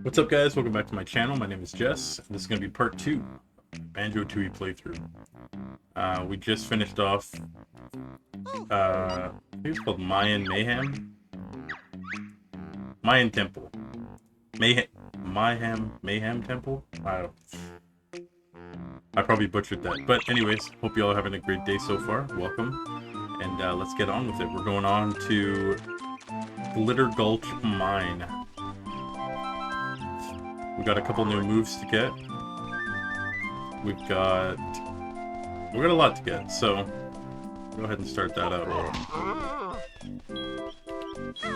What's up, guys? Welcome back to my channel. My name is Jess. This is going to be part 2 Banjo-Tooie playthrough. We just finished off, I think it's called Mayan Mayhem? Mayan Temple. Mayhem Temple? I probably butchered that. But anyways, hope you all are having a great day so far. Welcome. And let's get on with it. We're going on to Gulch Mine. We got a couple new moves to get. We've got a lot to get, so go ahead and start that out.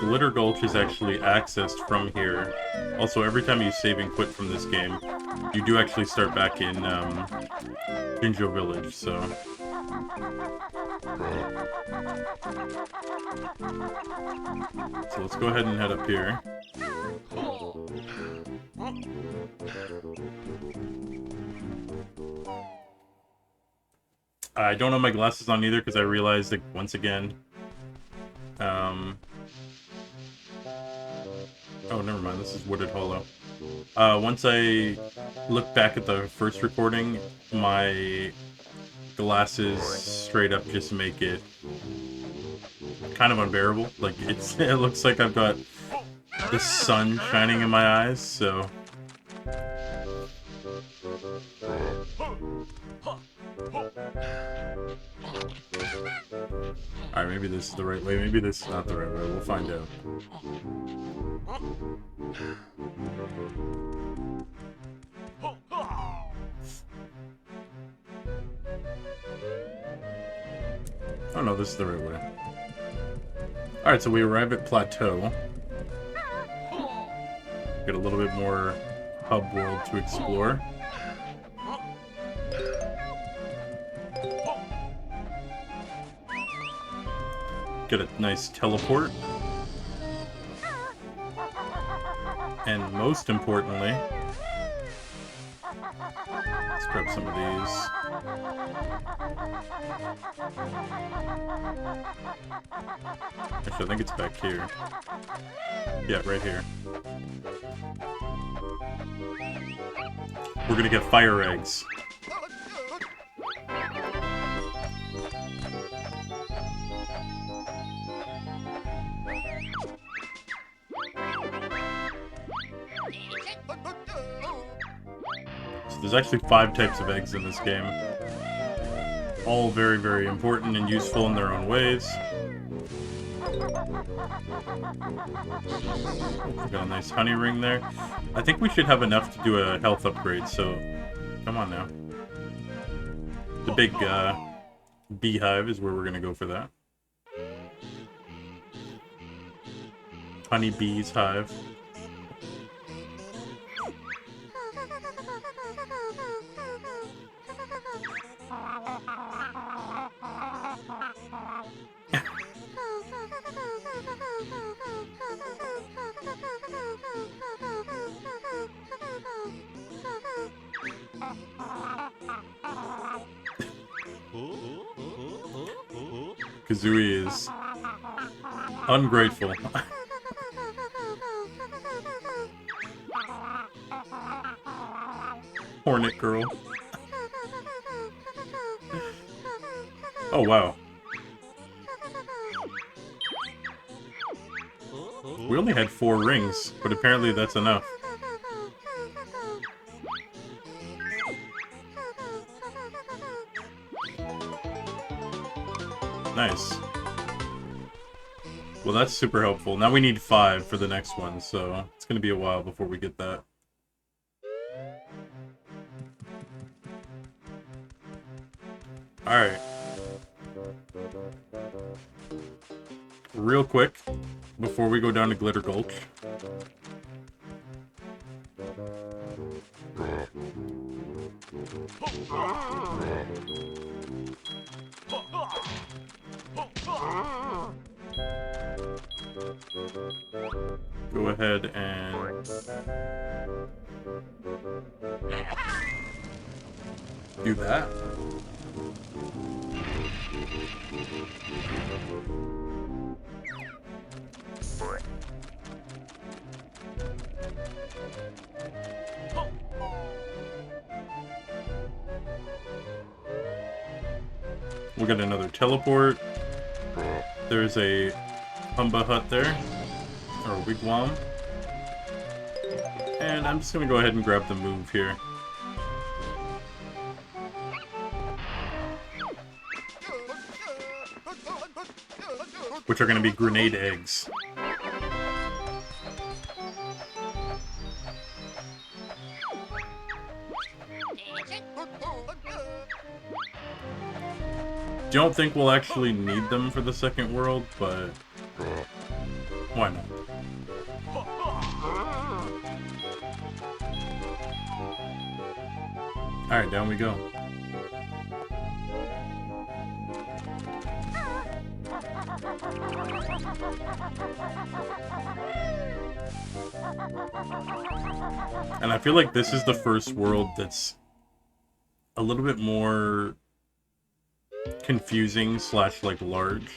Glitter Gulch is actually accessed from here. Also, every time you save and quit from this game, you do actually start back in Banjo Village, so... So let's go ahead and head up here. I don't have my glasses on either because I realized that once again. Oh, never mind. This is Wooded Hollow. Once I look back at the first recording, my glasses straight up just make it kind of unbearable. Like it looks like I've got the sun shining in my eyes. So. Alright, maybe this is the right way, maybe this is not the right way, we'll find out. Oh no, this is the right way. Alright, so we arrive at Plateau. Get a little bit more hub world to explore. Get a nice teleport. And most importantly, let's grab some of these. Actually, I think it's back here. Yeah, right here. We're gonna get fire eggs. There's actually 5 types of eggs in this game. All very, very important and useful in their own ways. We got a nice honey ring there. I think we should have enough to do a health upgrade, so come on now. The big beehive is where we're going to go for that. Honeybee's hive. Kazooie is ungrateful. Hornet girl. Oh wow. We only had 4 rings, but apparently that's enough. Nice. Well, that's super helpful. Now we need 5 for the next one, so it's gonna be a while before we get that. Alright. Real quick, before we go down to Glitter Gulch. Go ahead and do that. We'll get another teleport. There's a Humba hut there, or a wigwam. And I'm just gonna go ahead and grab the move here. Which are gonna be grenade eggs. Don't think we'll actually need them for the second world, but why not? Alright, down we go. And I feel like this is the first world that's a little bit more confusing slash like large.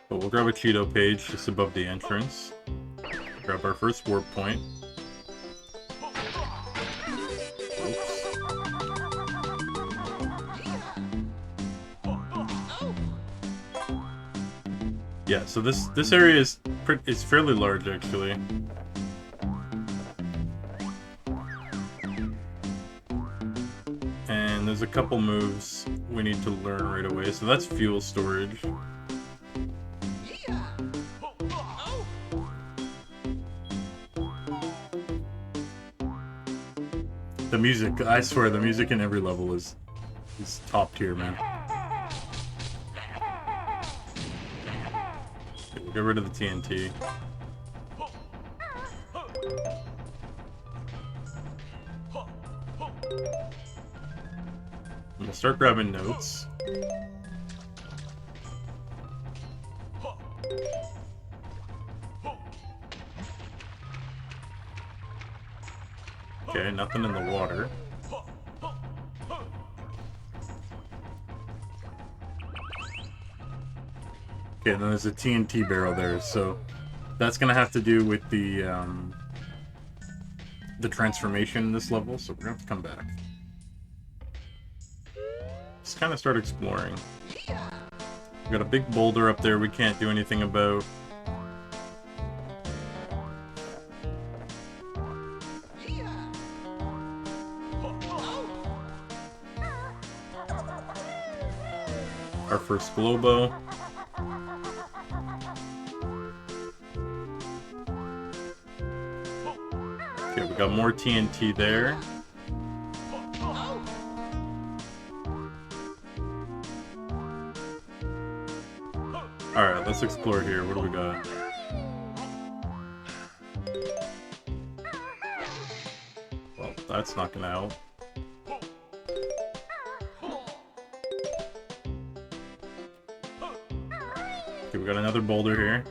But we'll grab a Cheeto page just above the entrance. Grab our first warp point. Oops. Yeah, so this area is fairly large actually. And there's a couple moves we need to learn right away. So that's fuel storage. The music, I swear, the music in every level is top tier, man. Okay, we'll get rid of the TNT. I'm gonna start grabbing notes. Okay, nothing in the water. Okay, then there's a TNT barrel there, so that's gonna have to do with the transformation in this level, so we're gonna have to come back. Just kind of start exploring. We got a big boulder up there we can't do anything about. Our first Globo. Okay, we got more TNT there. Alright, let's explore here. What do we got? Well, that's not gonna help. Okay, we got another boulder here.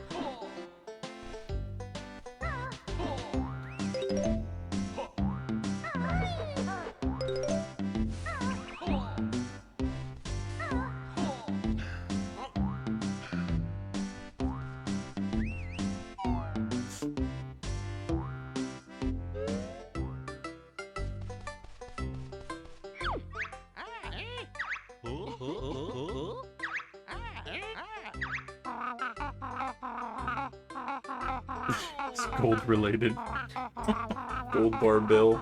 It's gold related. Gold bar bill.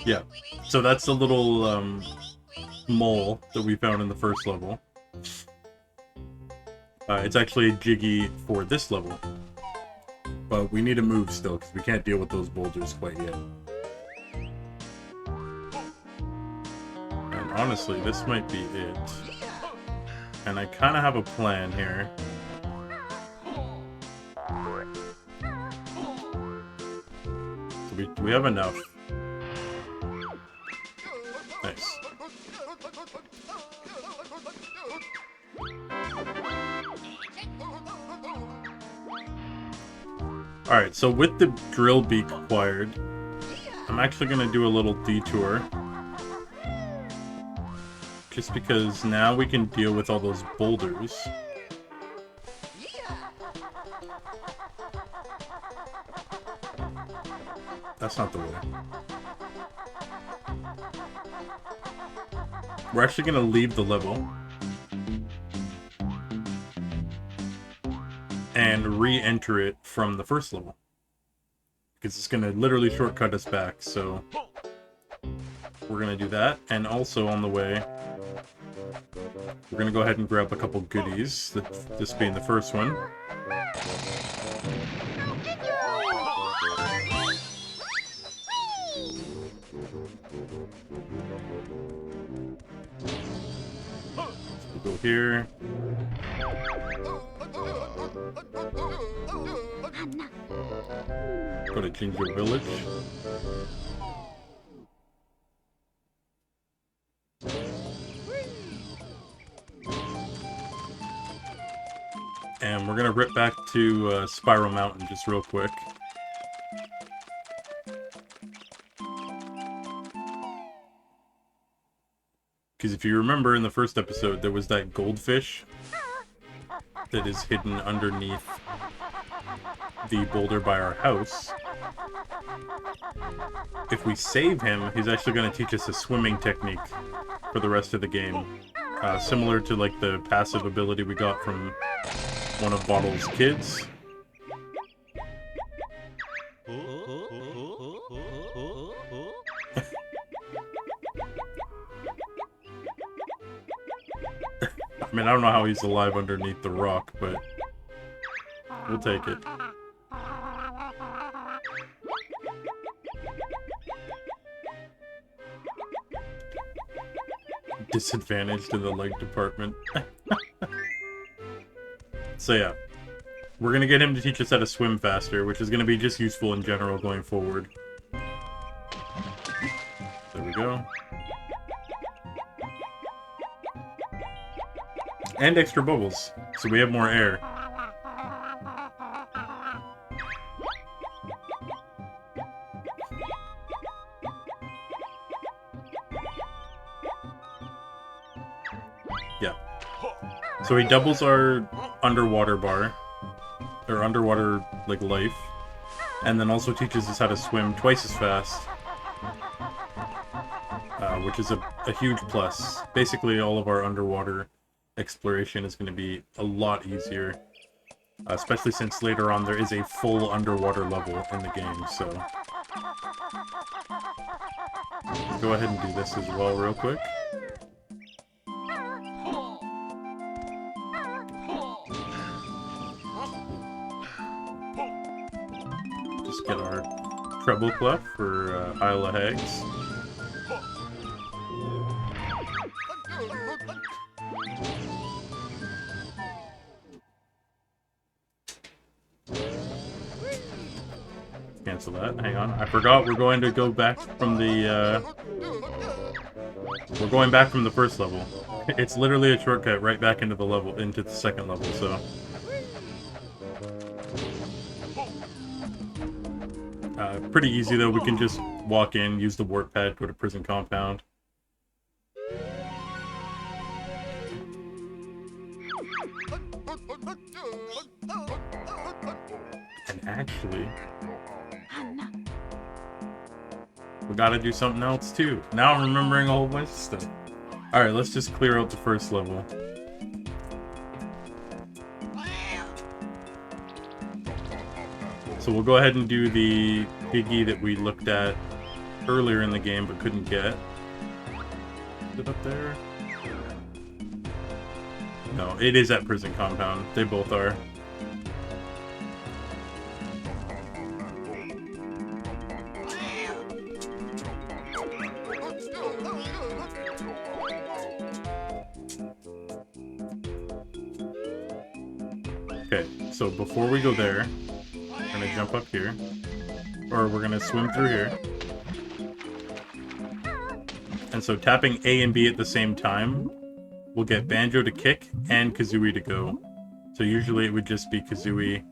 Yeah, so that's the little mole that we found in the first level. It's actually a Jiggy for this level. But we need to move still, because we can't deal with those boulders quite yet. And honestly, this might be it. And I kind of have a plan here. So we have enough. Alright, so with the drill beak acquired, I'm actually going to do a little detour. Just because now we can deal with all those boulders. That's not the way. We're actually going to leave the level. And re-enter it from the first level. Because it's going to literally shortcut us back, so... We're going to do that, and also on the way, we're going to go ahead and grab a couple goodies, this being the first one. So we'll go here. Go to Ginger Village. And we're gonna rip back to Spiral Mountain just real quick. Because if you remember in the first episode, there was that goldfish that is hidden underneath the boulder by our house. If we save him, he's actually going to teach us a swimming technique for the rest of the game. Similar to like the passive ability we got from one of Bottle's kids. I mean, I don't know how he's alive underneath the rock, but we'll take it. Disadvantaged in the leg department. So yeah, we're gonna get him to teach us how to swim faster, which is gonna be just useful in general going forward. There we go. And extra bubbles, so we have more air. Yeah. So he doubles our underwater bar, or underwater, like, life, and then also teaches us how to swim twice as fast, which is a huge plus. Basically, all of our underwater exploration is going to be a lot easier, especially since later on there is a full underwater level in the game, so... Go ahead and do this as well real quick. Just get our treble clef for Isle of Hags. Cancel that. Hang on. I forgot we're going to go back from the, we're going back from the first level. It's literally a shortcut right back into the level, into the second level, so... pretty easy though, we can just walk in, use the warp pad, go to prison compound. And actually... we gotta do something else too. Now I'm remembering a whole bunch of stuff. Alright, let's just clear out the first level. So we'll go ahead and do the piggy that we looked at earlier in the game but couldn't get. Is it up there? No, it is at prison compound. They both are. Okay, so before we go there, we're gonna jump up here, or we're gonna swim through here, And so tapping A and B at the same time will get Banjo to kick and Kazooie to go. So usually it would just be Kazooie,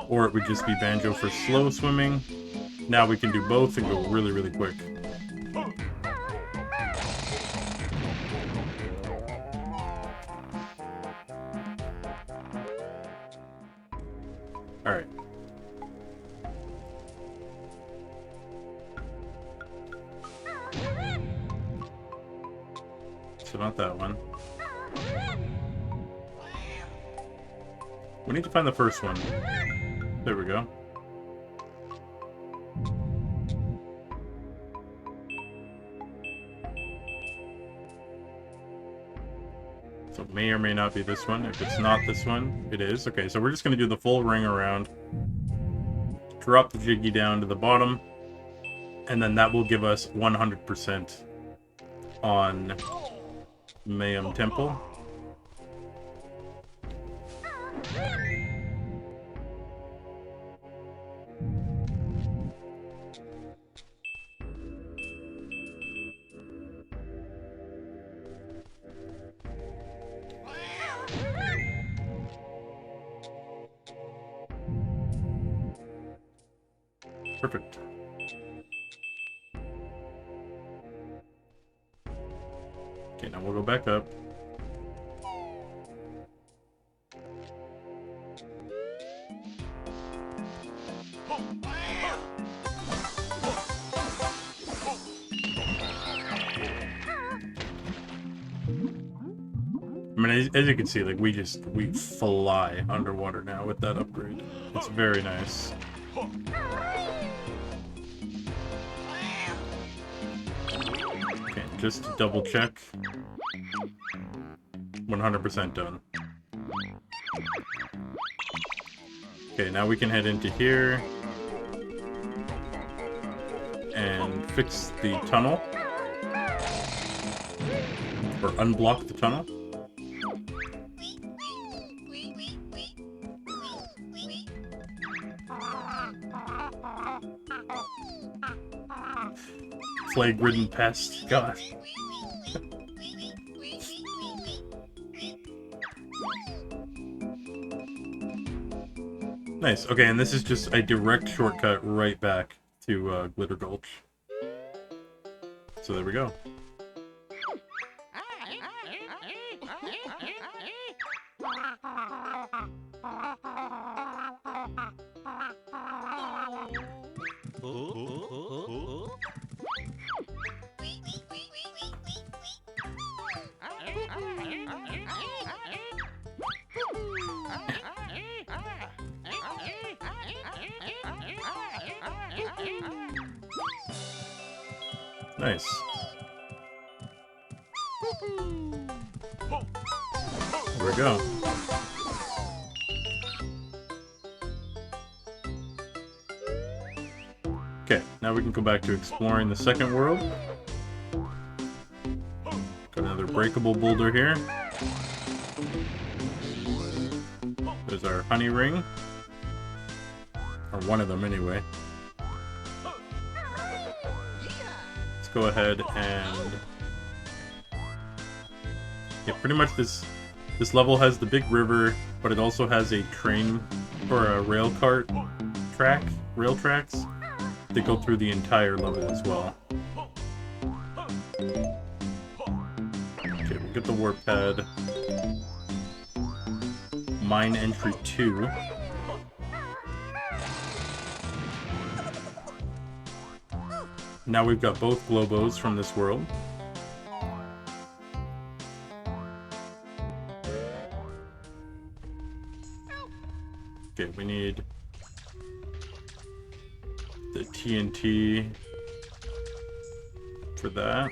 or it would just be Banjo for slow swimming. Now we can do both and go really, really quick. Alright. So not that one. We need to find the first one. There we go. So it may or may not be this one. If it's not this one, it is. Okay, so we're just going to do the full ring around. Drop the Jiggy down to the bottom. And then that will give us 100% on Mayhem Temple. Perfect. Okay, now we'll go back up. I mean, as you can see, like, we fly underwater now with that upgrade. It's very nice. Okay, just to double check. 100% done. Okay, now we can head into here and fix the tunnel. Or unblock the tunnel. Plague-ridden pest. God. Nice. Okay, and this is just a direct shortcut right back to Glitter Gulch. So there we go. Nice. There we go. Okay, now we can go back to exploring the second world. Got another breakable boulder here. There's our honey ring. Or one of them anyway. Go ahead and yeah, pretty much this level has the big river, but it also has a train or a rail tracks that go through the entire level as well. Okay, we'll get the warp pad. Mine entry 2. Now we've got both Globos from this world. Okay, we need the TNT for that.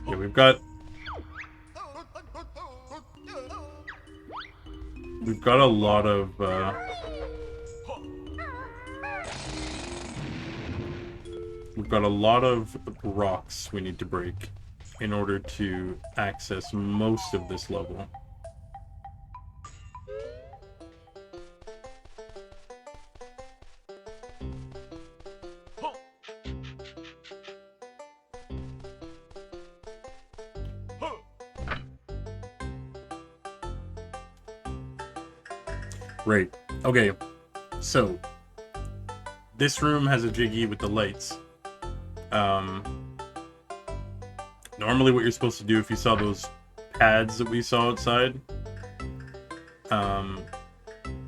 Yeah, we've got a lot of rocks we need to break. in order to access most of this level. Right. Okay. So, this room has a jiggy with the lights. Normally what you're supposed to do if you saw those pads that we saw outside,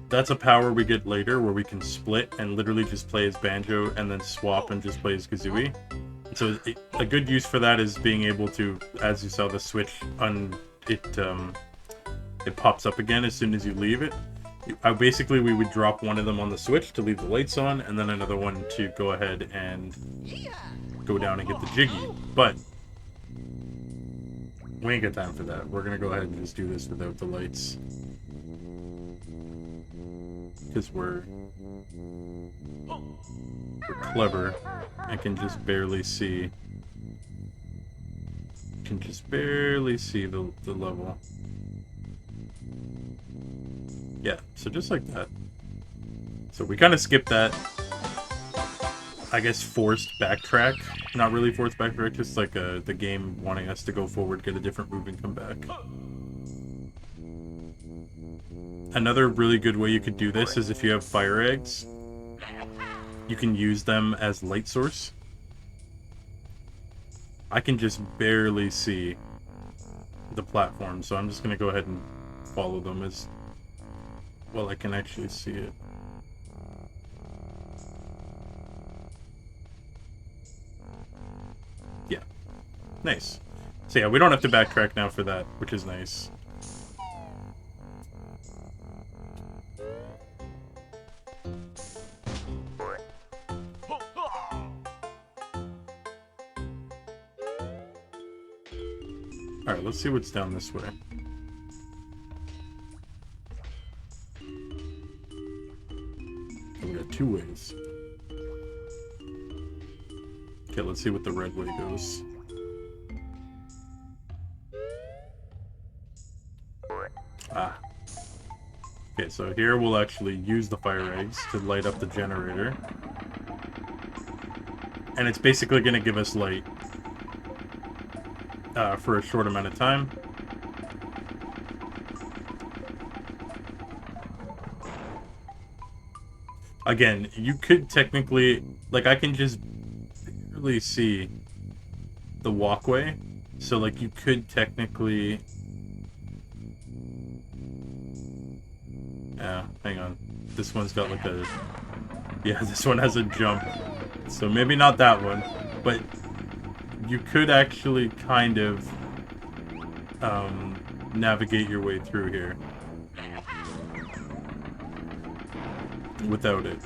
that's a power we get later where we can split and literally just play as Banjo and then swap and just play as Kazooie. So a good use for that is being able to, as you saw the switch, it pops up again as soon as you leave it. Basically, we would drop one of them on the switch to leave the lights on, and then another one to go ahead and go down and get the jiggy. But we ain't got time for that. We're gonna go ahead and just do this without the lights. Because we're clever and can just barely see. The level. Yeah, so just like that. So we kind of skipped that, I guess, forced backtrack. Not really forced backtrack, just like the game wanting us to go forward, get a different move, and come back. Another really good way you could do this is if you have fire eggs, you can use them as light source. I can just barely see the platform, so I'm just going to go ahead and follow them as well. I can actually see it. Yeah. Nice. So yeah, we don't have to backtrack now for that, which is nice. Alright, let's see what's down this way. We got two ways. Okay, let's see what the red way goes. Ah. Okay, so here we'll actually use the fire eggs to light up the generator. And it's basically going to give us light for a short amount of time. Again, you could technically, like, I can just barely see the walkway, so like you could technically, yeah, hang on, this one's got like a, yeah, this one has a jump, so maybe not that one, but you could actually kind of navigate your way through here without it.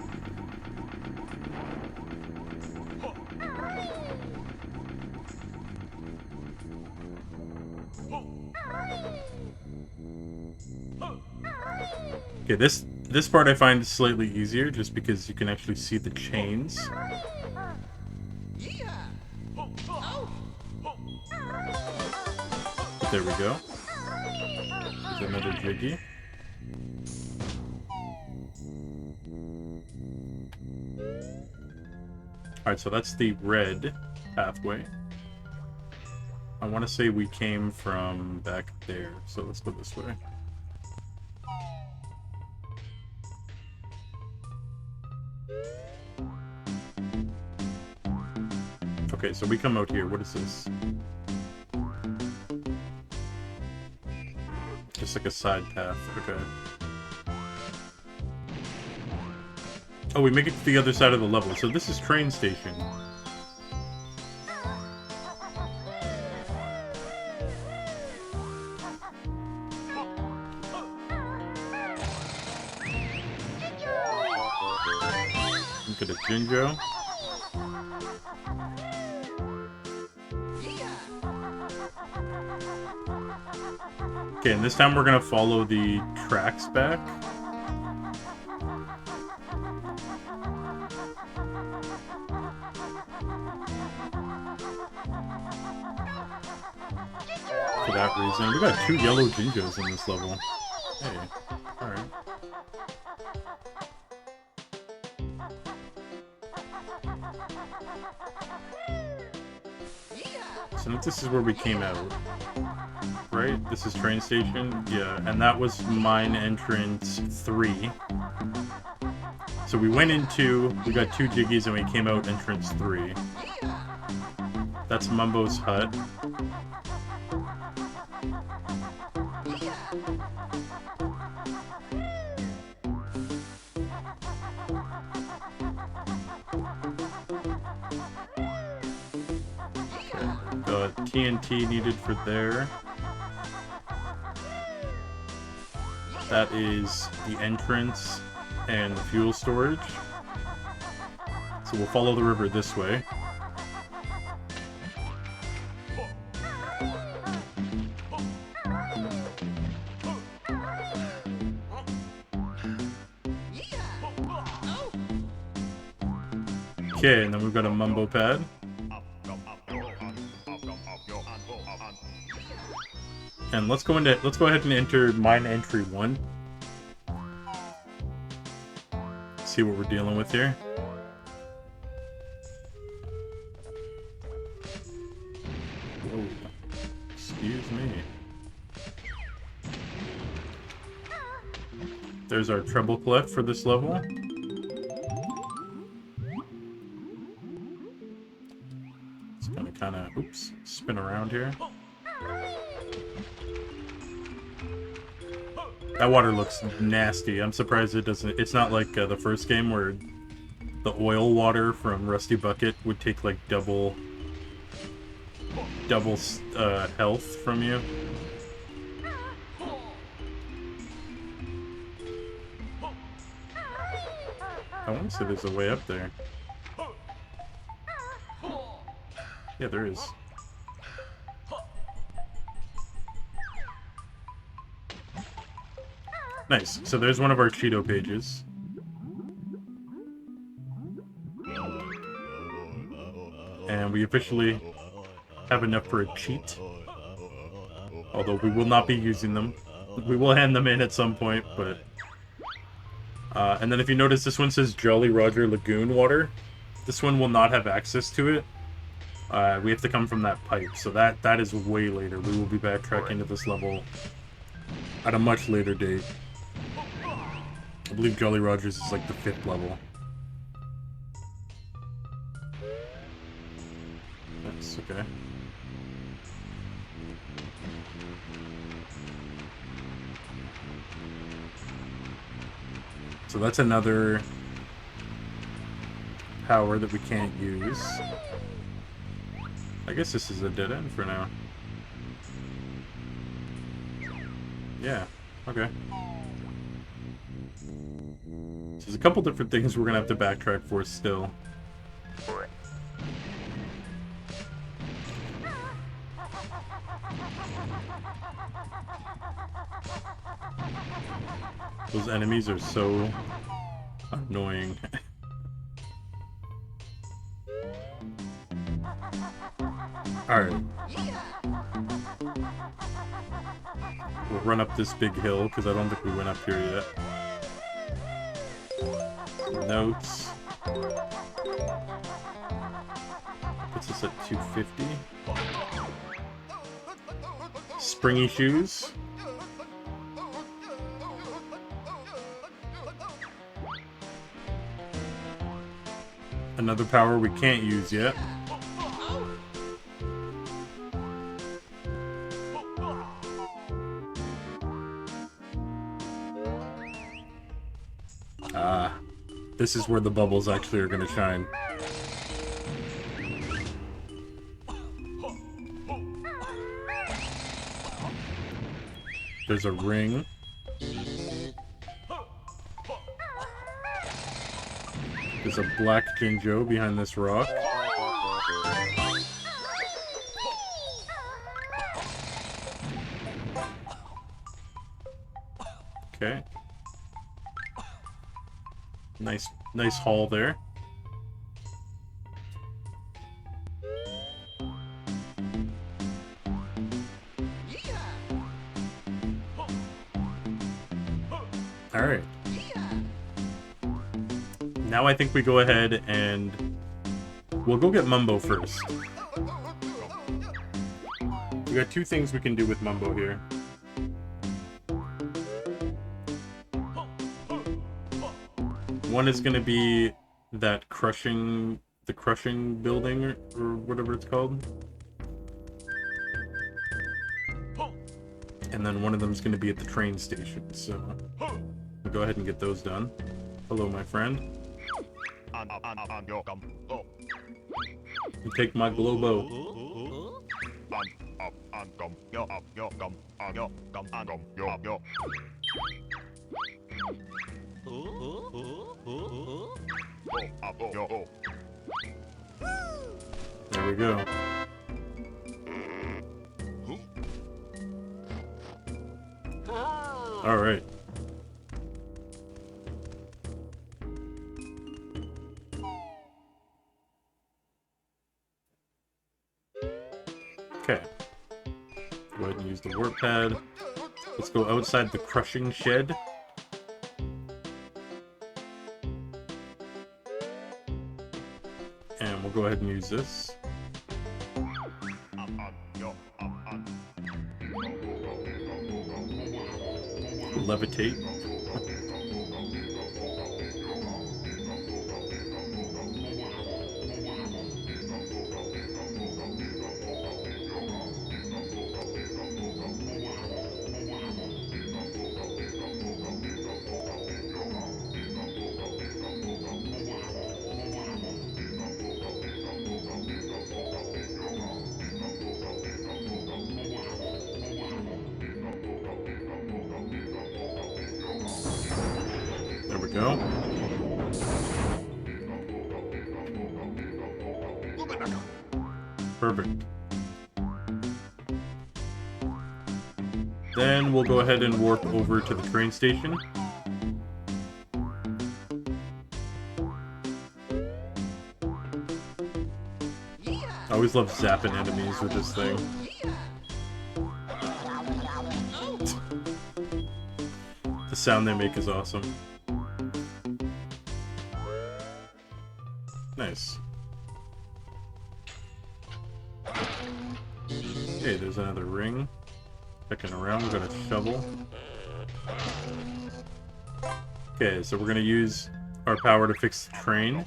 Okay, this part I find slightly easier just because you can actually see the chains. But there we go. There's another jiggy. Alright, so that's the red pathway. I want to say we came from back there, so let's go this way. Okay, so we come out here. What is this? Just like a side path. Okay. Oh, we make it to the other side of the level. So this is train station. Look at a Jinjo. Okay, and this time we're gonna follow the tracks back. that reason. We got 2 yellow Jinjos in this level. Hey, alright. So this is where we came out, right? This is train station? Yeah, and that was mine entrance 3. So we went into, we got 2 Jiggies and we came out entrance 3. That's Mumbo's hut. TNT needed for there. That is the entrance and the fuel storage. So we'll follow the river this way. Okay, and then we've got a Mumbo pad. And let's go ahead and enter mine entry 1. See what we're dealing with here. Whoa. Excuse me. There's our treble clef for this level. It's gonna kinda, oops, spin around here. That water looks nasty. I'm surprised it doesn't... It's not like the first game where the oil water from Rusty Bucket would take like double health from you. I want to say there's a way up there. Yeah, there is. Nice. So there's one of our Cheeto pages. And we officially have enough for a cheat. Although we will not be using them. We will hand them in at some point, but... and then if you notice, this one says Jolly Roger Lagoon water. This one will not have access to it. We have to come from that pipe, so that is way later. We will be backtracking to this level at a much later date. I believe Jolly Roger's is like the 5th level. That's okay. So that's another power that we can't use. I guess this is a dead end for now. Yeah, okay. So there's a couple different things we're gonna have to backtrack for still. Those enemies are so annoying. Alright. We'll run up this big hill, because I don't think we went up here yet. Notes. Puts us at 250. Springy shoes. Another power we can't use yet. This is where the bubbles actually are going to shine. There's a ring. There's a black Jinjo behind this rock. Okay. Nice haul there. Alright. Now I think we go ahead and we'll go get Mumbo first. We got two things we can do with Mumbo here. One is going to be that the crushing building or whatever it's called. And then one of them is going to be at the train station, so we'll go ahead and get those done. Hello, my friend. You take my Globo. There we go. All right. Okay. Go ahead and use the warp pad. Let's go outside the crushing shed. And we'll go ahead and use this. Levitate. There we go. Perfect. Then we'll go ahead and warp over to the train station. I always love zapping enemies with this thing. The sound they make is awesome. Nice. Okay, there's another ring. Checking around, we've got a shovel. Okay, so we're gonna use our power to fix the train.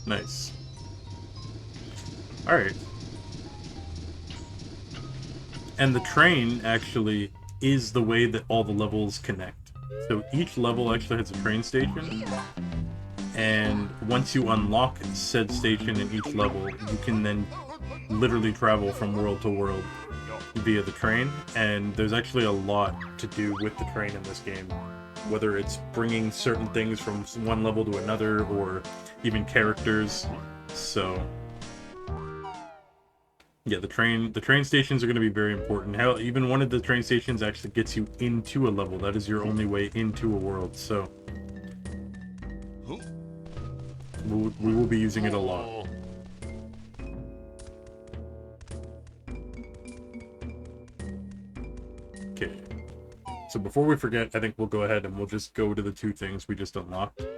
Nice. Alright. And the train actually is the way that all the levels connect. So each level actually has a train station. And once you unlock said station in each level, you can then literally travel from world to world via the train. And there's actually a lot to do with the train in this game. Whether it's bringing certain things from one level to another, or even characters. So yeah, the train stations are going to be very important. Hell, even one of the train stations actually gets you into a level. That is your only way into a world. So we will be using it a lot. Okay. So before we forget, I think we'll go ahead and we'll just go to the two things we just unlocked. So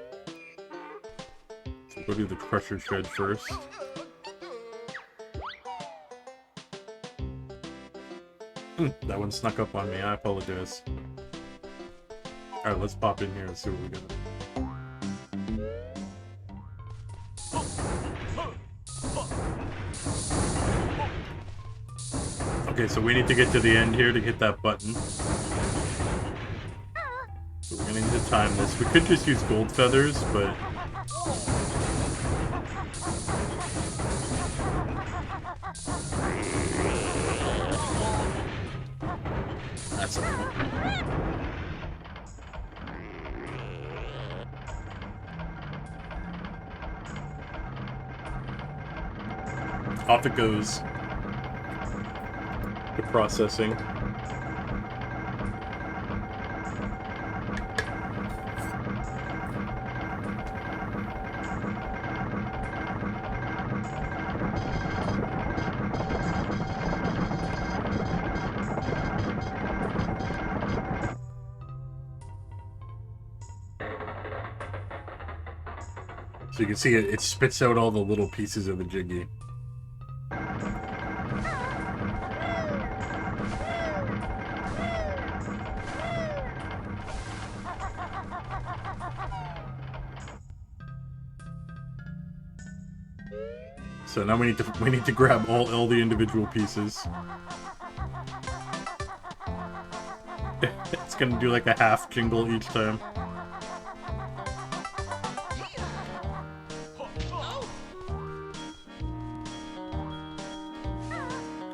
we'll go do the crusher shed first. That one snuck up on me, I apologize. Alright, let's pop in here and see what we got. Okay, so we need to get to the end here to hit that button. So we're gonna need to time this. We could just use gold feathers, but... That's okay. Off it goes. The processing. So you can see it spits out all the little pieces of the Jiggy. So now we need to grab all the individual pieces. It's gonna do like a half jingle each time.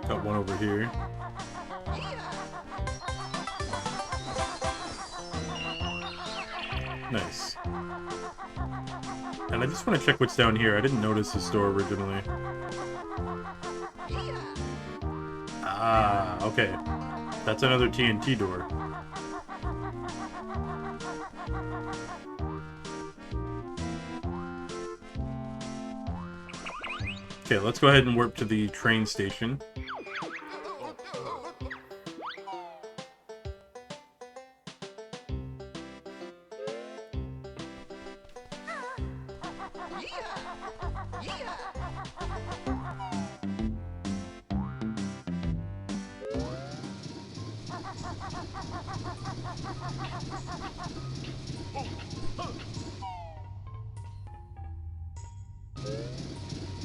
Got one over here. Nice. And I just want to check what's down here. I didn't notice this door originally. Ah, okay. That's another TNT door. Okay, let's go ahead and warp to the train station.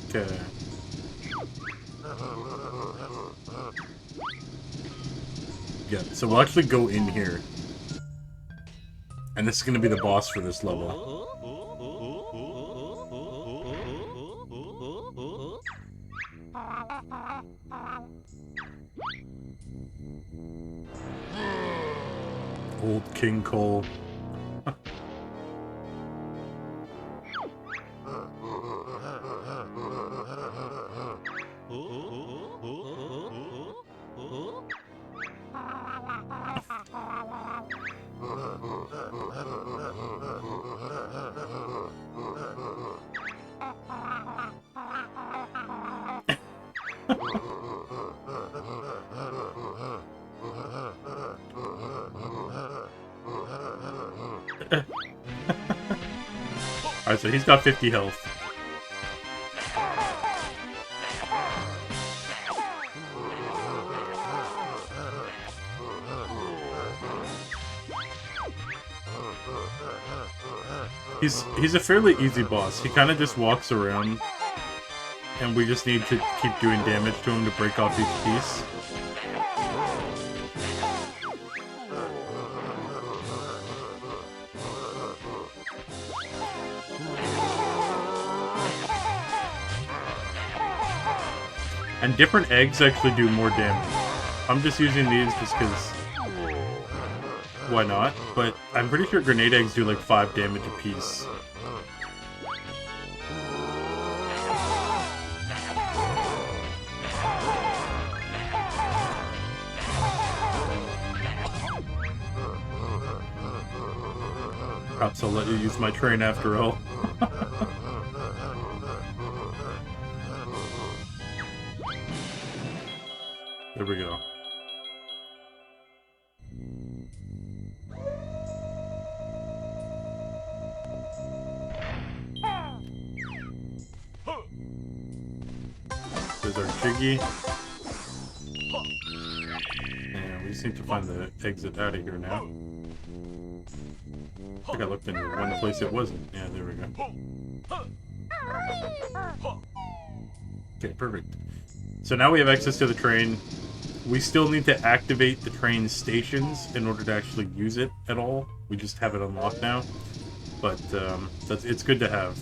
Okay. Yeah, so we'll actually go in here. And this is going to be the boss for this level. Old King Cole. Alright, so he's got 50 health. He's a fairly easy boss. He kind of just walks around, and we just need to keep doing damage to him to break off each piece. And different eggs actually do more damage. I'm just using these just because... why not? But I'm pretty sure grenade eggs do like 5 damage apiece. Perhaps I'll let you use my train after all. There we go. There's our Jiggy. And we just need to find the exit out of here now. I think I looked in one place it wasn't. Yeah, there we go. Okay, perfect. So now we have access to the train. We still need to activate the train stations in order to actually use it at all. We just have it unlocked now. But it's good to have.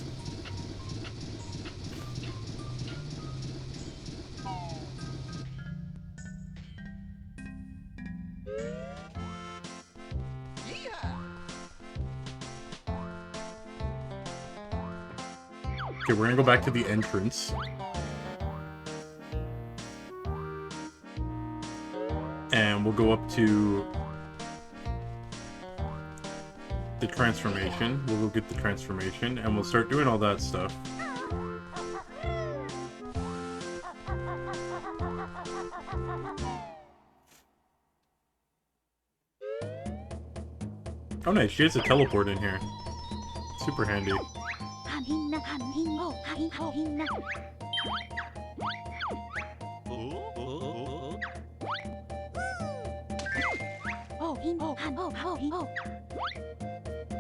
Okay, we're gonna go back to the entrance. we'll go up to the transformation. We'll go get the transformation, and we'll start doing all that stuff. Oh nice, she has a teleport in here. Super handy.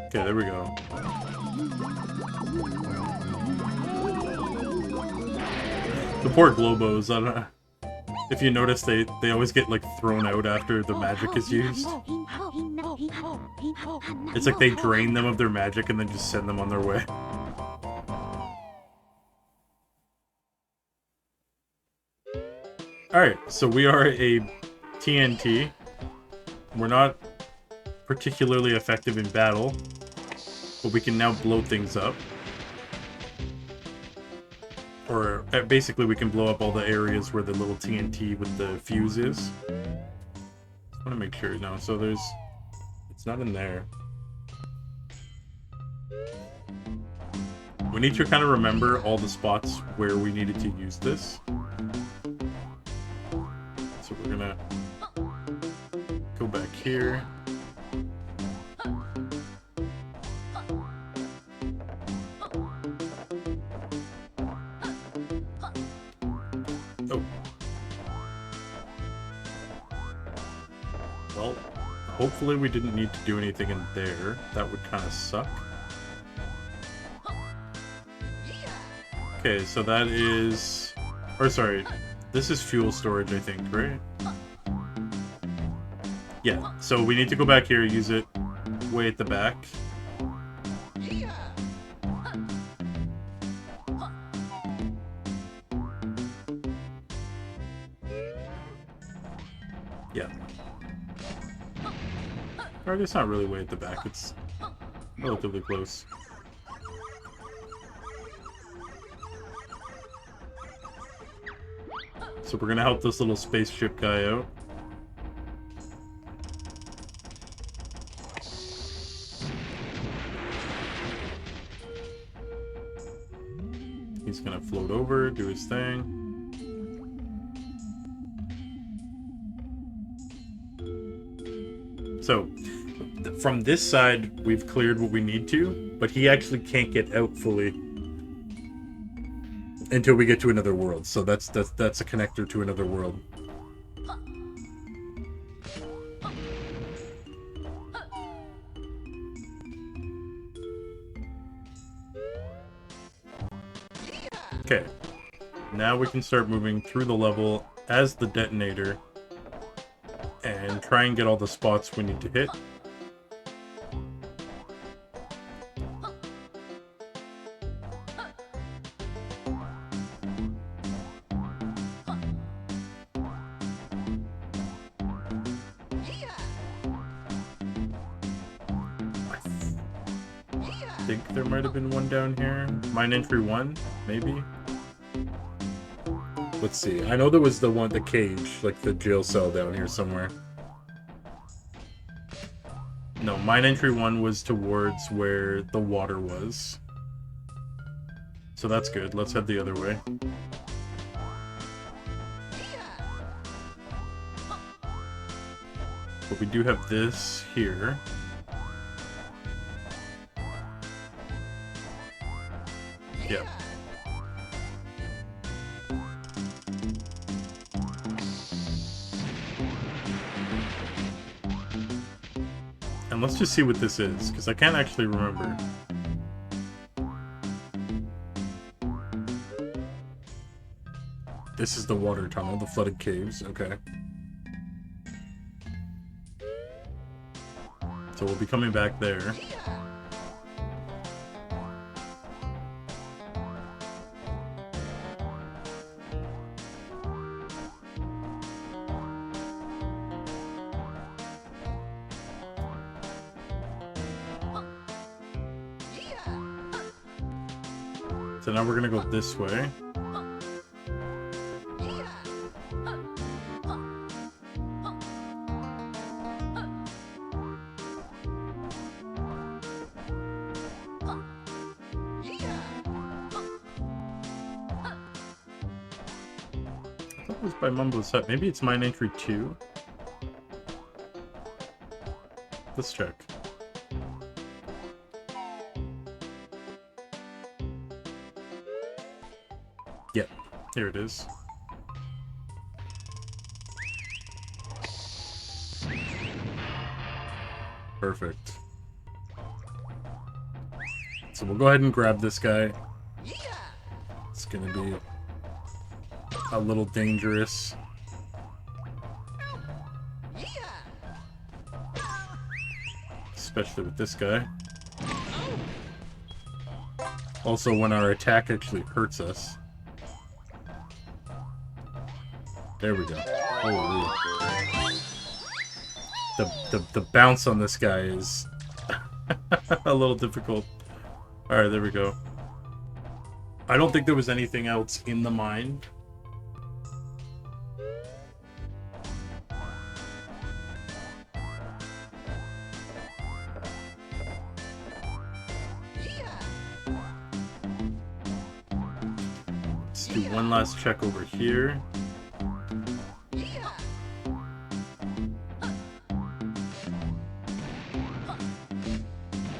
Okay, there we go. The poor Globos, I don't know. If you notice, they always get, like, thrown out after the magic is used. It's like they drain them of their magic and then just send them on their way. Alright, so we are a TNT. We're not particularly effective in battle, but we can now blow things up. Or basically we can blow up all the areas where the little TNT with the fuse is. I want to make sure now. So there's... It's not in there. We need to kind of remember all the spots where we needed to use this. So we're gonna go back here. Oh. Well, hopefully we didn't need to do anything in there. That would kind of suck. Okay, so that is... Or sorry, this is fuel storage, I think, right? Yeah, so we need to go back here, use it way at the back. Yeah. Or it's not really way at the back, it's relatively close. So we're gonna help this little spaceship guy out. He's gonna float over, do his thing. So, from this side, we've cleared what we need to, but he actually can't get out fully until we get to another world. So that's a connector to another world. Okay, now we can start moving through the level as the detonator and try and get all the spots we need to hit. I think there might have been one down here. Mine entry 1, maybe? Let's see. I know there was the one, the cage, like the jail cell down here somewhere. No, mine entry 1 was towards where the water was. So that's good. Let's head the other way. But we do have this here. Yeah. And let's just see what this is, because I can't actually remember. This is the water tunnel, the flooded caves, okay. So we'll be coming back there. So now we're gonna go this way. That was by Mumbo's Hut. Maybe it's mine entry 2? Let's check. Yep, here it is. Perfect. So we'll go ahead and grab this guy. It's gonna be a little dangerous. Especially with this guy. Also, when our attack actually hurts us. There we go. Holy. The bounce on this guy is a little difficult. Alright, there we go. I don't think there was anything else in the mine. Let's do one last check over here.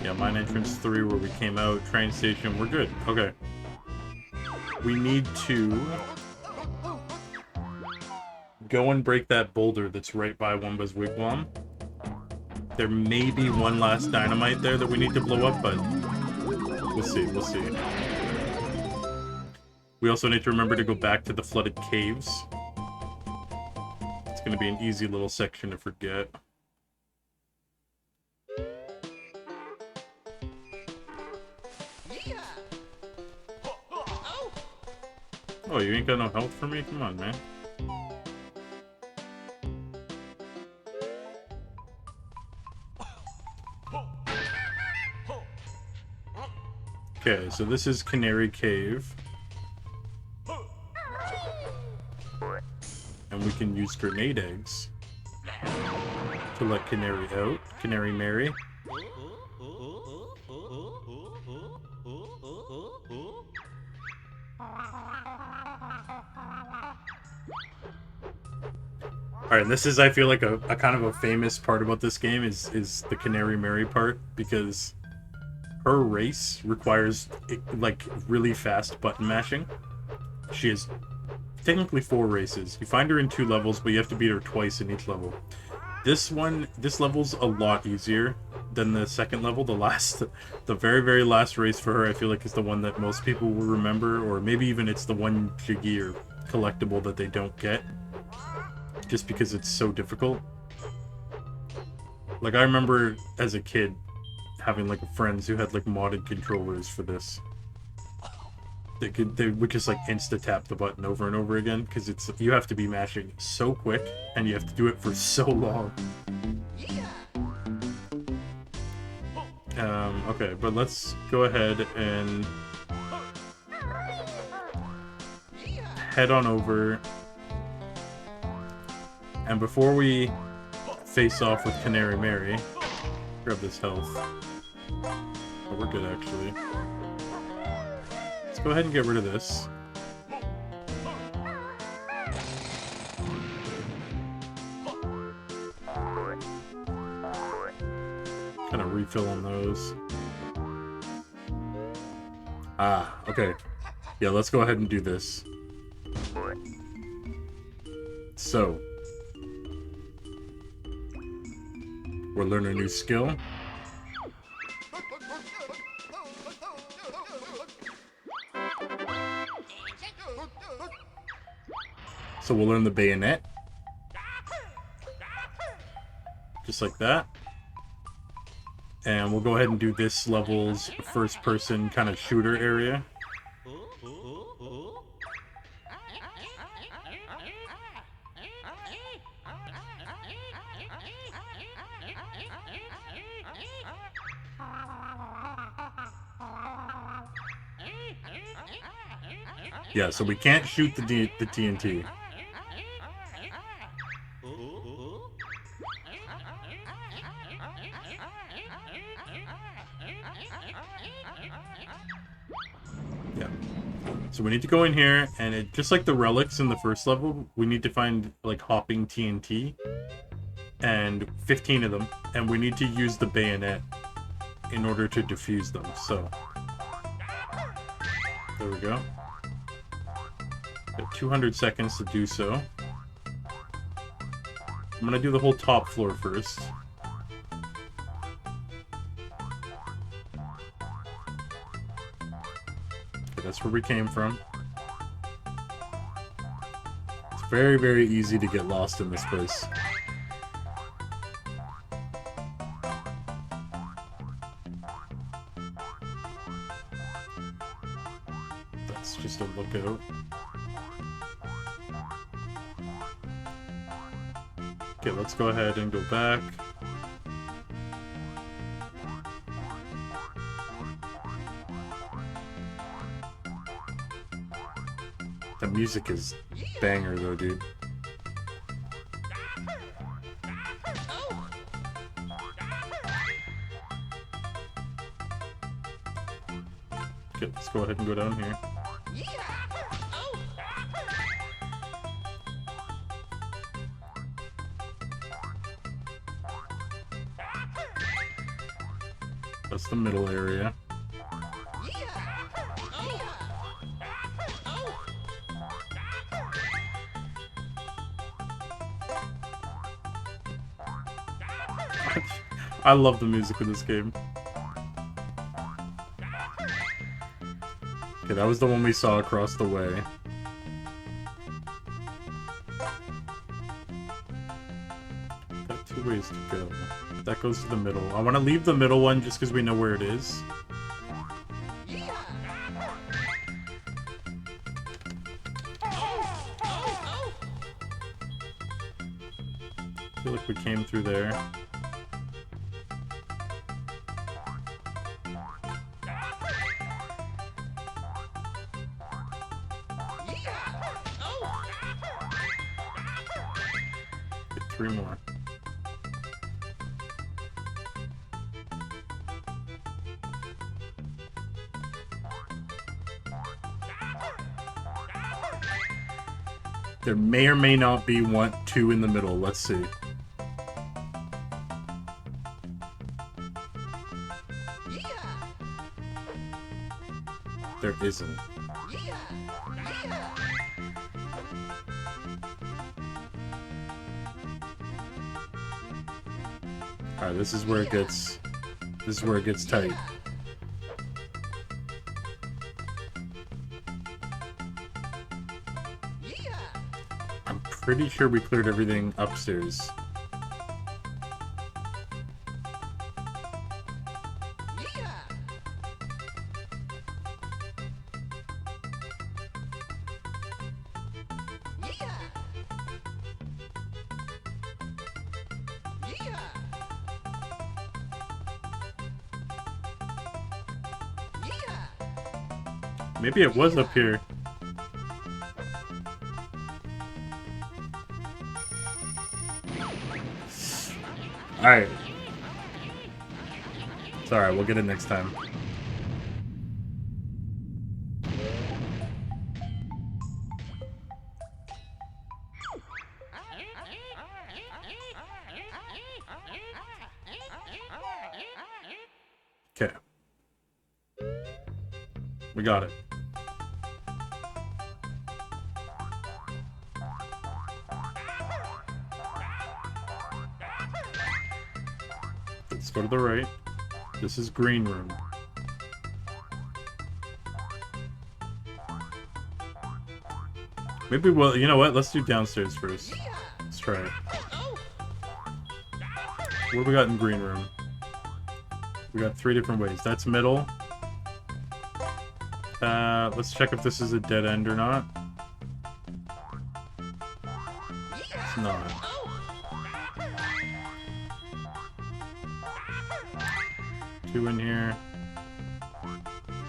Yeah, mine entrance 3 where we came out, train station, we're good. Okay. We need to go and break that boulder that's right by Wumba's wigwam. There may be one last dynamite there that we need to blow up, but we'll see, we'll see. We also need to remember to go back to the flooded caves. It's going to be an easy little section to forget. Oh, you ain't got no health for me? Come on, man. Okay, so this is Canary Cave. And we can use grenade eggs to let Canary out. Canary Mary. Alright, this is, I feel like, a kind of a famous part about this game is the Canary Mary part, because her race requires, like, really fast button mashing. She has technically 4 races. You find her in 2 levels, but you have to beat her twice in each level. This level's a lot easier than the second level. The very, very last race for her, I feel like, is the one that most people will remember, or maybe even it's the one Jiggy or collectible that they don't get. Just because it's so difficult. Like, I remember as a kid having like friends who had like modded controllers for this. They would just like insta tap the button over and over again because you have to be mashing so quick and you have to do it for so long. Okay, but let's go ahead and head on over. And before we face off with Canary Mary, grab this health. Oh, we're good, actually. Let's go ahead and get rid of this. Kind of refill on those. Ah, okay. Yeah, let's go ahead and do this. So, we'll learn a new skill. So we'll learn the bayonet. Just like that. And we'll go ahead and do this level's first person kind of shooter area. Yeah, so we can't shoot the TNT. Yeah. So we need to go in here, and it just like the relics in the first level, we need to find like hopping TNT, and 15 of them, and we need to use the bayonet in order to defuse them. So there we go. Got 200 seconds to do so. I'm gonna do the whole top floor first. That's where we came from. It's very, very easy to get lost in this place. That's just a lookout. Okay, let's go ahead and go back. The music is banger though, dude. Okay, let's go ahead and go down here. That's the middle area. I love the music of this game. Okay, that was the one we saw across the way. Got 2 ways to go. That goes to the middle. I want to leave the middle one just because we know where it is. I feel like we came through there. Get 3 more. There may or may not be 2 in the middle. Let's see. There isn't. Alright, this is where it gets tight. I'm pretty sure we cleared everything upstairs. Maybe it was up here. Alright. It's alright, we'll get it next time. Okay. We got it. Let's go to the right. This is green room. Maybe we'll, you know what? Let's do downstairs first. Let's try it. What do we got in green room? We got 3 different ways. That's middle. Let's check if this is a dead end or not. It's not. Two in here.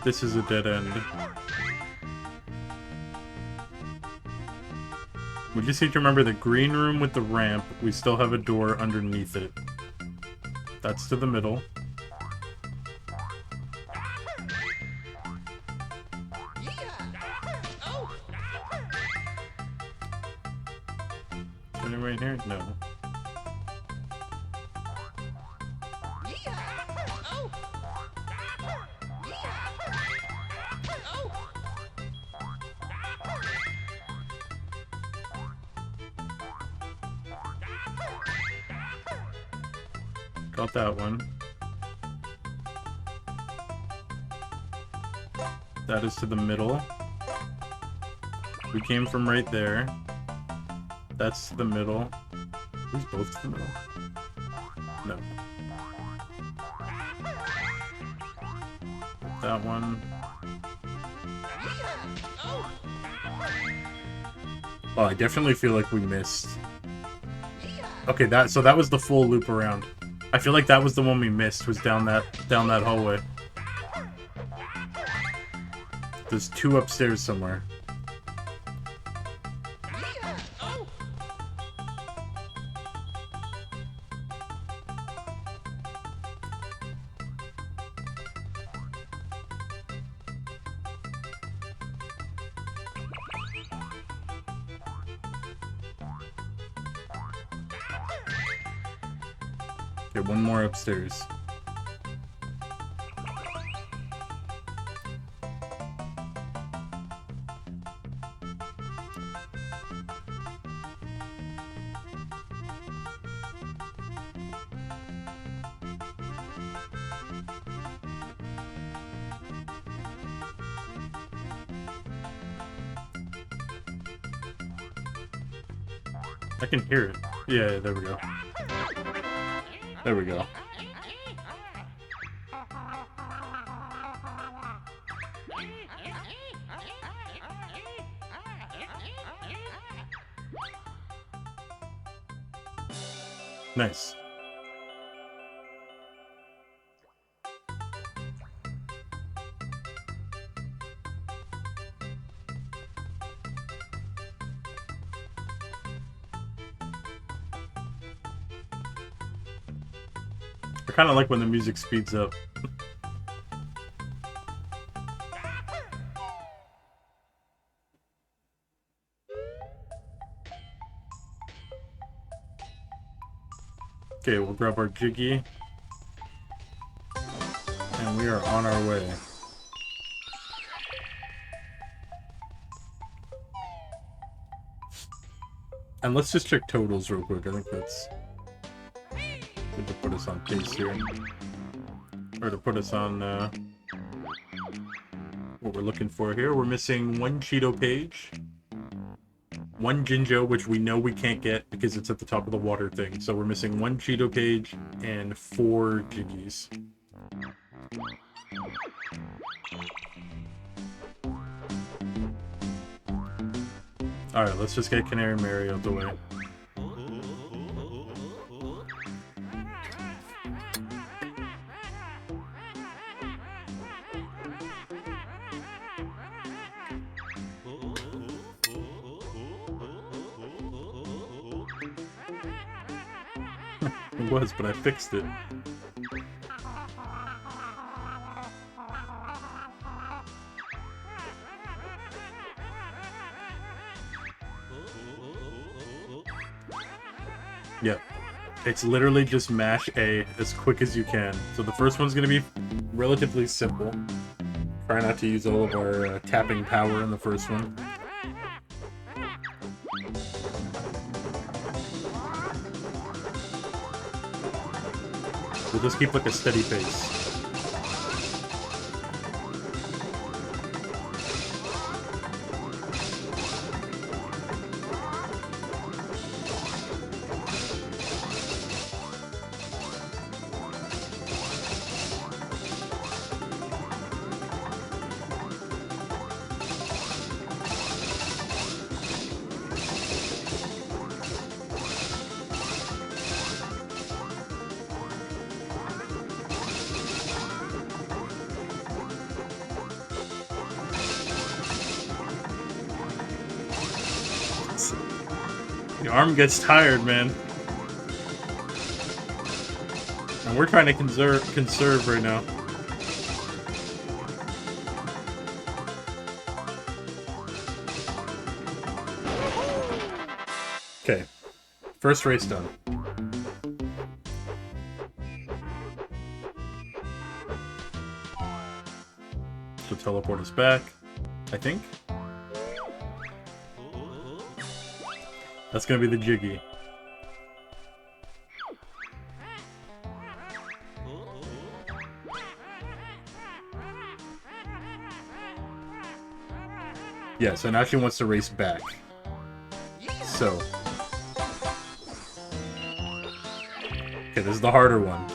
This is a dead end. We just need to remember the green room with the ramp, we still have a door underneath it. That's to the middle. anywhere in here? No. Got that one. That is to the middle. We came from right there. That's to the middle. These both to the middle? No. That one. Oh, I definitely feel like we missed. Okay, so that was the full loop around. I feel like that was the one we missed, was down that hallway. There's 2 upstairs somewhere. Okay, one more upstairs. I can hear it. Yeah, there we go. There we go. Nice. I kind of like when the music speeds up. Okay, we'll grab our Jiggy. And we are on our way. And let's just check totals real quick. I think that's good to put us on pace here. Or to put us on what we're looking for here. We're missing 1 Cheeto page. 1 Jinjo, which we know we can't get because it's at the top of the water thing. So we're missing 1 Cheeto page and 4 Jiggies. Alright, let's just get Canary Mary out the way. It was, but I fixed it. Yep. It's literally just mash A as quick as you can. So the first one's going to be relatively simple. Try not to use all of our tapping power in the first one. We'll just keep like a steady pace. The arm gets tired, man. And we're trying to conserve right now. Okay. First race done. So teleport us back, I think. That's gonna be the Jiggy. Yeah, so now she wants to race back. So. Okay, this is the harder one.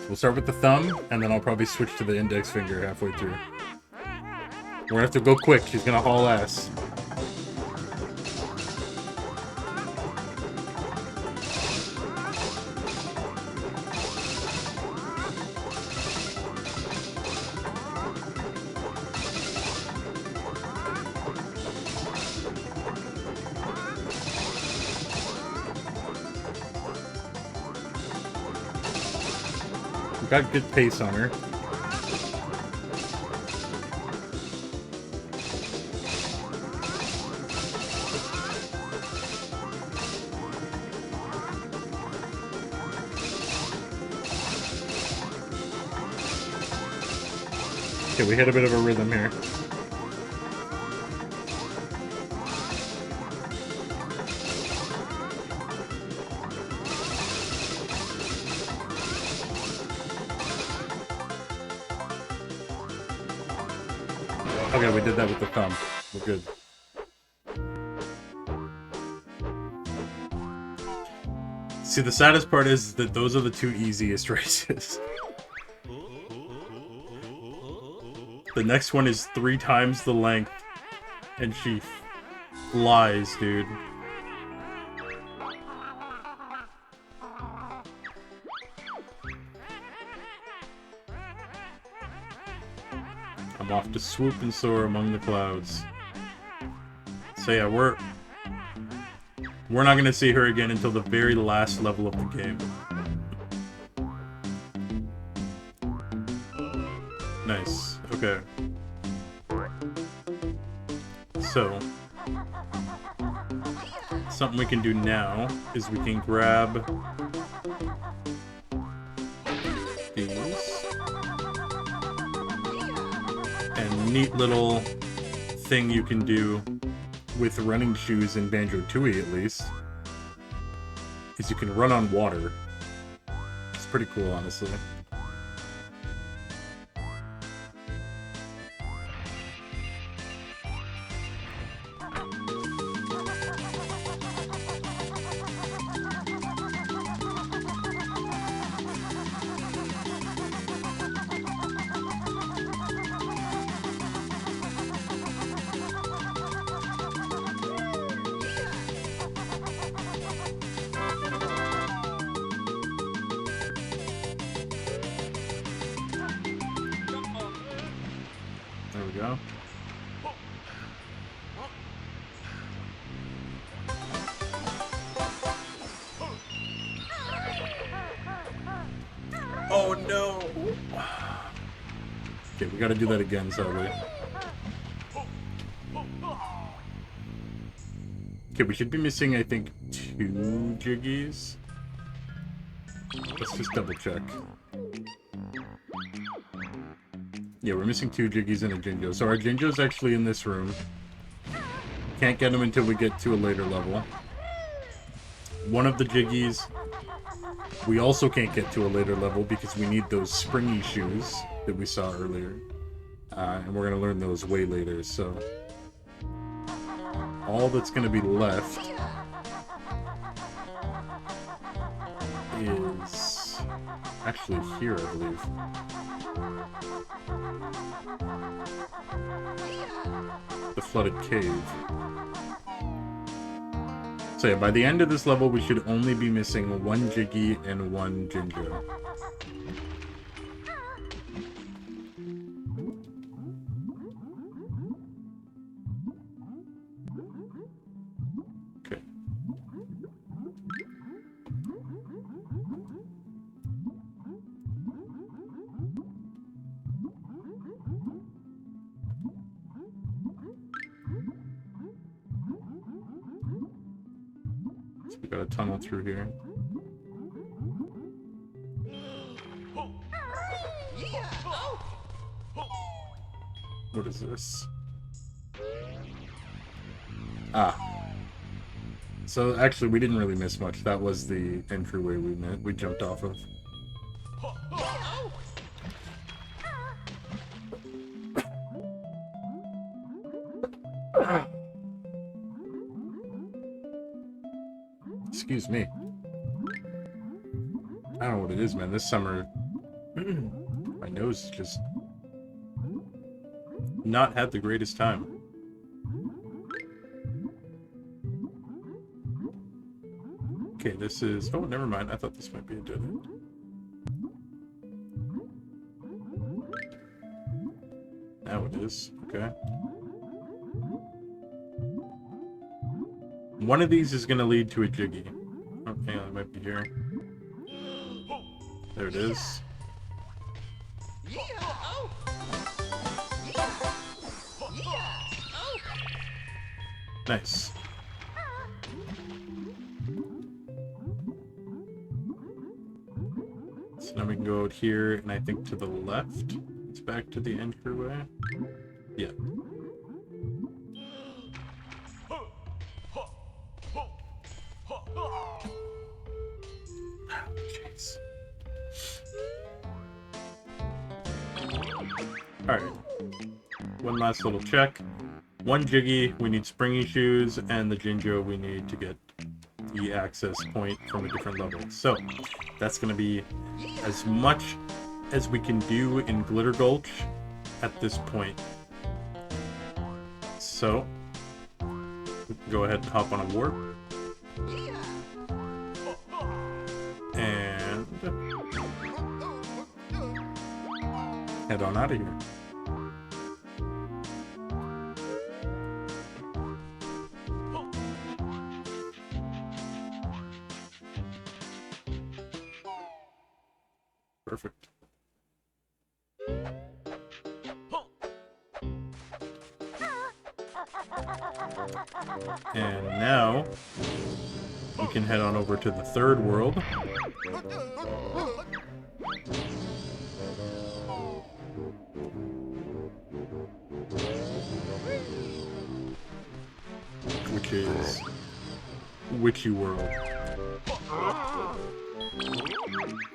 We'll start with the thumb, and then I'll probably switch to the index finger halfway through. We're gonna have to go quick, she's gonna haul ass. Got good pace on her. Okay, we hit a bit of a rhythm here. Okay, we did that with the thumb. We're good. See, the saddest part is that those are the two easiest races. The next one is 3 times the length, and she flies, dude. I'm off to swoop and soar among the clouds. So yeah, we're not gonna see her again until the very last level of the game. Nice. Okay. So something we can do now is we can grab these. And neat little thing you can do with running shoes in Banjo-Tooie, at least, is you can run on water. It's pretty cool, honestly. There we go. Oh no! Okay, we gotta do that again, sadly. Okay, we should be missing, I think, 2 Jiggies. Let's just double check. Yeah, we're missing 2 Jiggies and a Jinjo. So our Jinjo's actually in this room. Can't get him until we get to a later level. One of the Jiggies we also can't get to a later level because we need those springy shoes that we saw earlier. And we're going to learn those way later, so... all that's going to be left is actually here, I believe. The flooded cave. So yeah, by the end of this level, we should only be missing 1 Jiggy and 1 Jinjo. Okay. Got a tunnel through here. What is this? Ah. So actually, we didn't really miss much. That was the entryway we jumped off of. Excuse me. I don't know what it is, man. This summer, my nose is just not had the greatest time. Okay, this is... Oh, never mind. I thought this might be a dead end. Now it is. Okay. One of these is going to lead to a Jiggy. Oh, hang on. It might be here. There it is. Nice. So now we can go out here, and I think to the left. It's back to the entryway. Yeah. Jeez. Alright. One last little check. One Jiggy, we need springy shoes, and the Jinjo we need to get the access point from a different level. So, that's going to be as much as we can do in Glitter Gulch at this point. So, we can go ahead and hop on a warp. And head on out of here. Perfect. And now we can head on over to the third world. Which is Witchy World.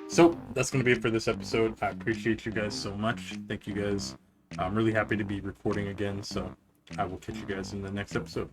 So, that's going to be it for this episode. I appreciate you guys so much. Thank you guys. I'm really happy to be recording again, so I will catch you guys in the next episode.